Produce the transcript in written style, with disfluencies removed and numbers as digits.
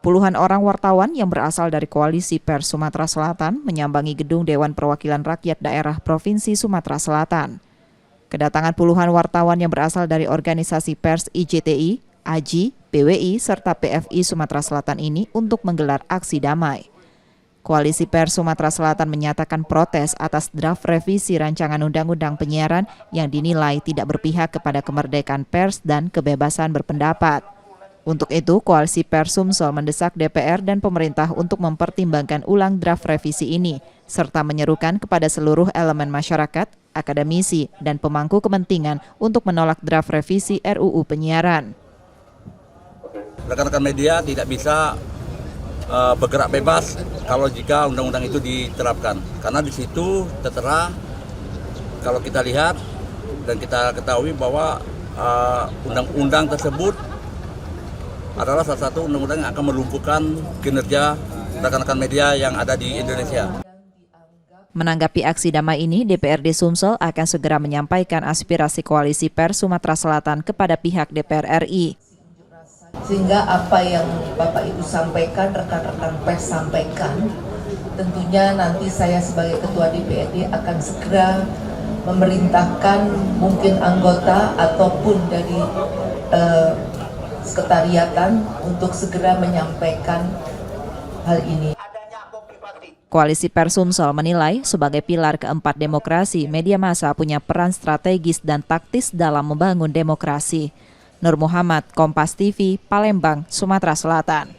Puluhan orang wartawan yang berasal dari Koalisi Pers Sumatera Selatan menyambangi gedung Dewan Perwakilan Rakyat Daerah Provinsi Sumatera Selatan. Kedatangan puluhan wartawan yang berasal dari organisasi pers IJTI, AJI, PWI, serta PFI Sumatera Selatan ini untuk menggelar aksi damai. Koalisi Pers Sumatera Selatan menyatakan protes atas draft revisi rancangan undang-undang penyiaran yang dinilai tidak berpihak kepada kemerdekaan pers dan kebebasan berpendapat. Untuk itu, Koalisi Pers Sumsel mendesak DPR dan pemerintah untuk mempertimbangkan ulang draft revisi ini, serta menyerukan kepada seluruh elemen masyarakat, akademisi, dan pemangku kepentingan untuk menolak draft revisi RUU penyiaran. Rekan-rekan media tidak bisa bergerak bebas kalau jika undang-undang itu diterapkan. Karena di situ tertera, kalau kita lihat dan kita ketahui bahwa undang-undang tersebut adalah salah satu undang-undang yang akan melumpuhkan kinerja rekan-rekan media yang ada di Indonesia. Menanggapi aksi damai ini, DPRD Sumsel akan segera menyampaikan aspirasi Koalisi Pers Sumatera Selatan kepada pihak DPR RI. Sehingga apa yang Bapak Ibu sampaikan, rekan-rekan pers sampaikan, tentunya nanti saya sebagai Ketua DPRD akan segera memerintahkan mungkin anggota ataupun dari sekretariatan untuk segera menyampaikan hal ini. Koalisi Pers Sumsel menilai sebagai pilar keempat demokrasi, media massa punya peran strategis dan taktis dalam membangun demokrasi. Nur Muhammad, Kompas TV, Palembang, Sumatera Selatan.